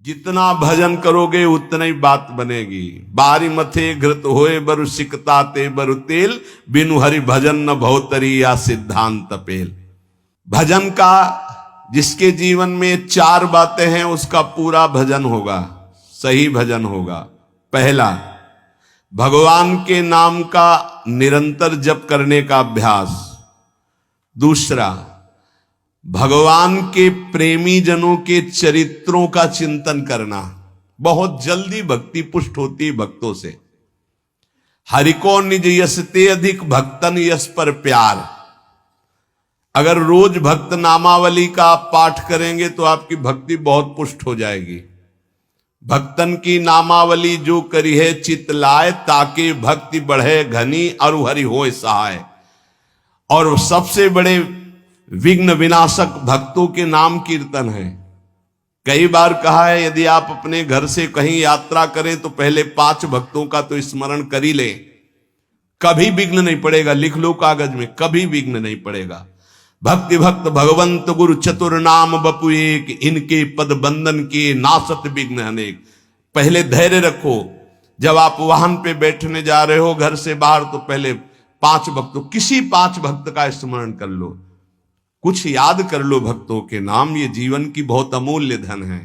जितना भजन करोगे उतना ही बात बनेगी। बारी मथे घृत होए बरु सिकता ते बरु तेल, बिनु हरि भजन न भवतरी या सिद्धांत पेल। भजन का जिसके जीवन में चार बातें हैं उसका पूरा भजन होगा, सही भजन होगा। पहला, भगवान के नाम का निरंतर जप करने का अभ्यास। दूसरा, भगवान के प्रेमी जनों के चरित्रों का चिंतन करना। बहुत जल्दी भक्ति पुष्ट होती है भक्तों से। हरि को निज यस ते अधिक भक्तन यस पर प्यार। अगर रोज भक्त नामावली का आप पाठ करेंगे तो आपकी भक्ति बहुत पुष्ट हो जाएगी। भक्तन की नामावली जो करी है चित लाए, ताकि भक्ति बढ़े घनी और हरि होए सहाय। और सबसे बड़े विघ्न विनाशक भक्तों के नाम कीर्तन है। कई बार कहा है यदि आप अपने घर से कहीं यात्रा करें तो पहले 5 भक्तों का तो स्मरण कर ही ले, कभी विघ्न नहीं पड़ेगा। लिख लो कागज में, कभी विघ्न नहीं पड़ेगा। भक्ति भक्त भगवंत गुरु चतुर नाम बपु एक, इनके पद बंधन के नासत विघ्न अनेक। पहले धैर्य रखो। जब आप वाहन पे बैठने जा रहे हो घर से बाहर तो पहले 5 भक्तों, किसी 5 भक्त का स्मरण कर लो, कुछ याद कर लो भक्तों के नाम। ये जीवन की बहुत अमूल्य धन है।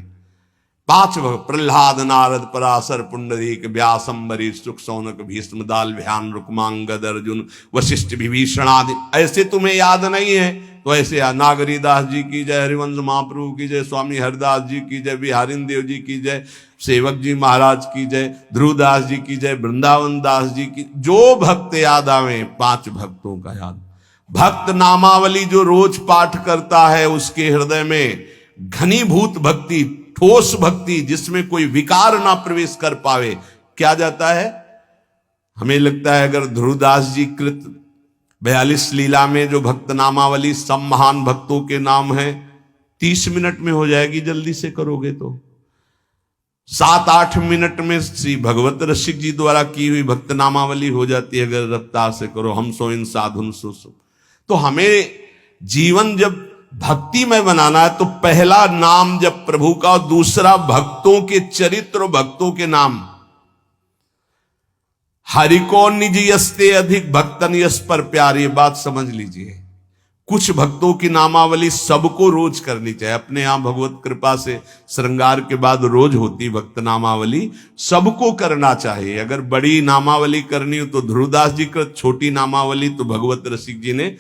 5 भक्त, प्रहलाद नारद पराशर पुंडरीक व्यास अम्बरीश सुख सौनक भीष्म दाल ध्यान रुक्मांगद अर्जुन वशिष्ठ विभीषण आदि। ऐसे तुम्हें याद नहीं है तो ऐसे नागरी दास जी की जय, हरिवंश महाप्रभु की जय, स्वामी हरिदास जी की जय, बिहारिन देव जी की जय, सेवक जी महाराज की जय, ध्रुवदास जी की जय, वृंदावन दास जी की। जो भक्त याद आवे 5 भक्तों का याद। भक्त नामावली जो रोज पाठ करता है उसके हृदय में घनीभूत भक्ति, ठोस भक्ति, जिसमें कोई विकार ना प्रवेश कर पावे, क्या जाता है। हमें लगता है अगर ध्रुवदास जी कृत 42 लीला में जो भक्त नामावली सब महान भक्तों के नाम है 30 मिनट में हो जाएगी, जल्दी से करोगे तो 7-8 मिनट में श्री भगवत रसिक जी द्वारा की हुई भक्त नामावली हो जाती है अगर रफ्तार से करो। हम सो इन साधुन सो। तो हमें जीवन जब भक्ति में बनाना है तो पहला नाम जब प्रभु का, दूसरा भक्तों के चरित्र, भक्तों के नाम। हरि को निज यस्ते अधिक भक्तन यस पर प्यार। ये बात समझ लीजिए। कुछ भक्तों की नामावली सबको रोज करनी चाहिए। अपने यहां भगवत कृपा से श्रृंगार के बाद रोज होती भक्त नामावली, सबको करना चाहिए। अगर बड़ी नामावली करनी हो तो ध्रुवदास जी का, छोटी नामावली तो भगवत रसिक जी ने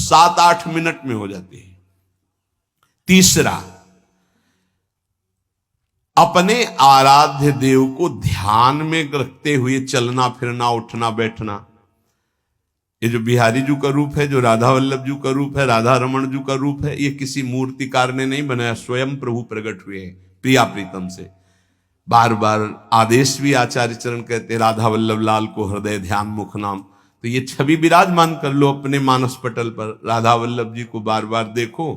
7-8 मिनट में हो जाती है। तीसरा, अपने आराध्य देव को ध्यान में रखते हुए चलना फिरना, उठना बैठना। ये जो बिहारी जी का रूप है, जो राधा वल्लभ जी का रूप है, राधा रमन जी का रूप है, ये किसी मूर्तिकार ने नहीं बनाया, स्वयं प्रभु प्रकट हुए हैं प्रिया प्रीतम से। बार बार आदेश भी आचार्य चरण कहते, राधा वल्लभ लाल को हृदय ध्यान मुख नाम। तो ये छवि विराजमान कर लो अपने मानस पटल पर। राधा वल्लभ जी को बार बार देखो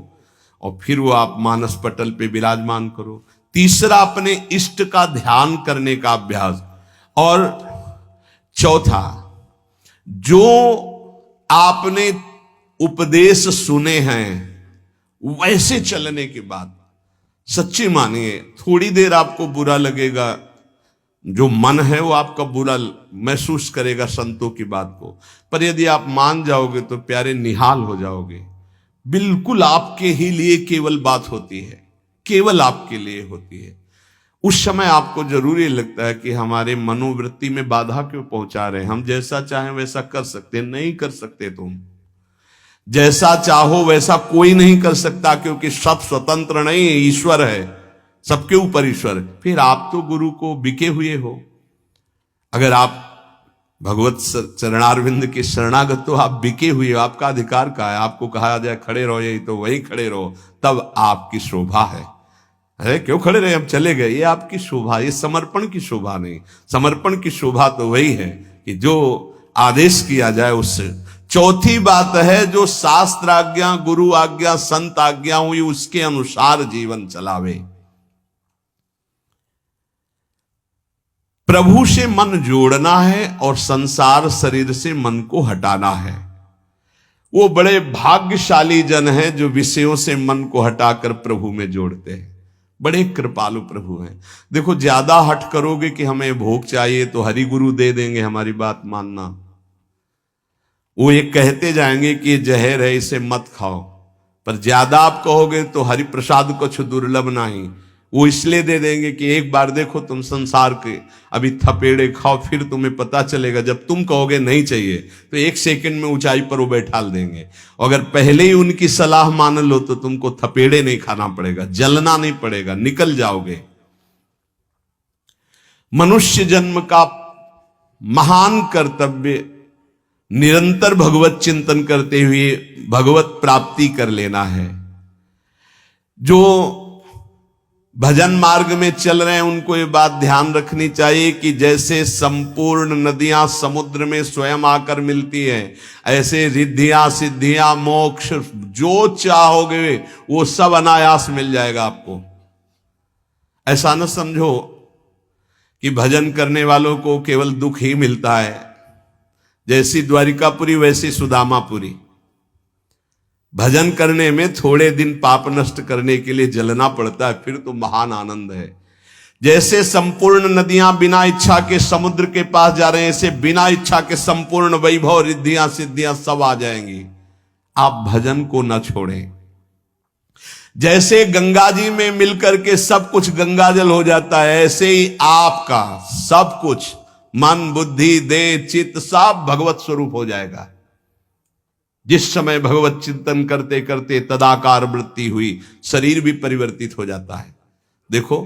और फिर वो आप मानस पटल पे विराजमान करो। तीसरा, अपने इष्ट का ध्यान करने का अभ्यास। और चौथा, जो आपने उपदेश सुने हैं वैसे चलने के बाद, सच्ची मानिए थोड़ी देर आपको बुरा लगेगा, जो मन है वो आपका बुरा महसूस करेगा संतों की बात को, पर यदि आप मान जाओगे तो प्यारे निहाल हो जाओगे। बिल्कुल आपके ही लिए केवल बात होती है, केवल आपके लिए होती है। उस समय आपको जरूरी लगता है कि हमारे मनोवृत्ति में बाधा क्यों पहुंचा रहे हैं। हम जैसा चाहें वैसा कर सकते, नहीं कर सकते। तुम जैसा चाहो वैसा कोई नहीं कर सकता, क्योंकि सब स्वतंत्र नहीं है, ईश्वर है, सबके ऊपर ईश्वर। फिर आप तो गुरु को बिके हुए हो। अगर आप भगवत चरणारविंद के शरणागत हो, आप बिके हुए हो, आपका अधिकार का है। आपको कहा जाए खड़े रहो, यही तो वही खड़े रहो, तब आपकी शोभा है। अरे क्यों खड़े रहे, हम चले गए, ये आपकी शोभा, ये समर्पण की शोभा नहीं। समर्पण की शोभा तो वही है कि जो आदेश किया जाए उससे। चौथी बात है, जो शास्त्र आज्ञा, गुरु आज्ञा, संत आज्ञा हुई उसके अनुसार जीवन चलावे। प्रभु से मन जोड़ना है और संसार शरीर से मन को हटाना है। वो बड़े भाग्यशाली जन हैं जो विषयों से मन को हटाकर प्रभु में जोड़ते हैं। बड़े कृपालु प्रभु हैं। देखो ज्यादा हट करोगे कि हमें भोग चाहिए तो हरि गुरु दे देंगे, हमारी बात मानना। वो ये कहते जाएंगे कि ये जहर है, इसे मत खाओ, पर ज्यादा आप कहोगे तो हरि प्रसाद कुछ दुर्लभ नहीं, वो इसलिए दे देंगे कि एक बार देखो तुम संसार के अभी थपेड़े खाओ, फिर तुम्हें पता चलेगा। जब तुम कहोगे नहीं चाहिए तो 1 सेकंड में ऊंचाई पर वो बैठाल देंगे। अगर पहले ही उनकी सलाह मान लो तो तुमको थपेड़े नहीं खाना पड़ेगा, जलना नहीं पड़ेगा, निकल जाओगे। मनुष्य जन्म का महान कर्तव्य निरंतर भगवत चिंतन करते हुए भगवत प्राप्ति कर लेना है। जो भजन मार्ग में चल रहे हैं उनको ये बात ध्यान रखनी चाहिए कि जैसे संपूर्ण नदियां समुद्र में स्वयं आकर मिलती हैं, ऐसे रिद्धियां सिद्धियां मोक्ष जो चाहोगे वो सब अनायास मिल जाएगा आपको। ऐसा न समझो कि भजन करने वालों को केवल दुख ही मिलता है। जैसी द्वारिकापुरी वैसी सुदामापुरी। भजन करने में थोड़े दिन पाप नष्ट करने के लिए जलना पड़ता है, फिर तो महान आनंद है। जैसे संपूर्ण नदियां बिना इच्छा के समुद्र के पास जा रहे हैं, ऐसे बिना इच्छा के संपूर्ण वैभव रिद्धियां सिद्धियां सब आ जाएंगी। आप भजन को न छोड़ें। जैसे गंगा जी में मिलकर के सब कुछ गंगाजल हो जाता है, ऐसे ही आपका सब कुछ मन बुद्धि देह चित्त सब भगवत स्वरूप हो जाएगा। जिस समय भगवत चिंतन करते करते तदाकार वृत्ति हुई, शरीर भी परिवर्तित हो जाता है। देखो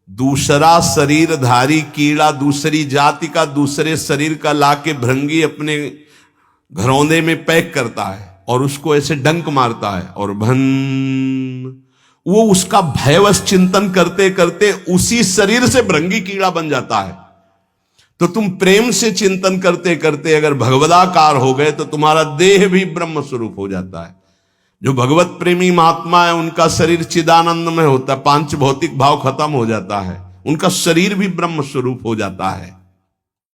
दूसरा शरीरधारी कीड़ा दूसरी जाति का दूसरे शरीर का लाके भृंगी अपने घरौंदे में पैक करता है और उसको ऐसे डंक मारता है और वो उसका भयवश चिंतन करते करते उसी शरीर से भृंगी कीड़ा बन जाता है। तो तुम प्रेम से चिंतन करते करते अगर भगवदाकार हो गए तो तुम्हारा देह भी ब्रह्म स्वरूप हो जाता है। जो भगवत प्रेमी महात्मा है उनका शरीर चिदानंद में होता है, 5 भौतिक भाव खत्म हो जाता है, उनका शरीर भी ब्रह्म स्वरूप हो जाता है।